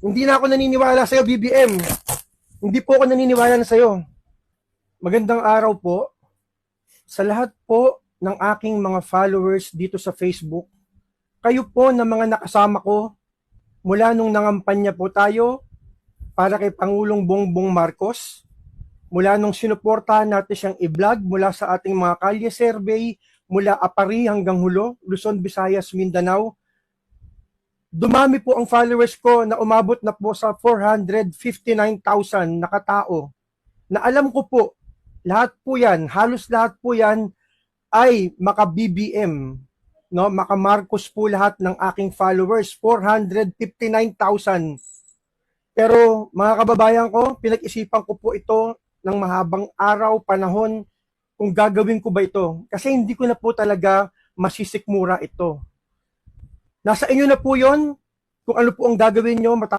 Hindi na ako naniniwala sa'yo, BBM. Hindi po ako naniniwala na sa'yo. Magandang araw po sa lahat po ng aking mga followers dito sa Facebook. Kayo po na mga nakasama ko mula nung nangampanya po tayo para kay Pangulong Bongbong Marcos, mula nung sinuportahan natin siyang i-vlog mula sa ating mga kalye survey, mula Apari hanggang Hulo, Luzon, Visayas, Mindanao. Dumami po ang followers ko na umabot na po sa 459,000 na katao. Na alam ko po, lahat po yan, halos lahat po yan ay maka-BBM, no? Maka-Marcos po lahat ng aking followers, 459,000. Pero mga kababayan ko, pinag-isipan ko po ito ng mahabang araw, panahon, kung gagawin ko ba ito. Kasi hindi ko na po talaga masisikmura ito. Nasa inyo na po yon kung ano po ang gagawin nyo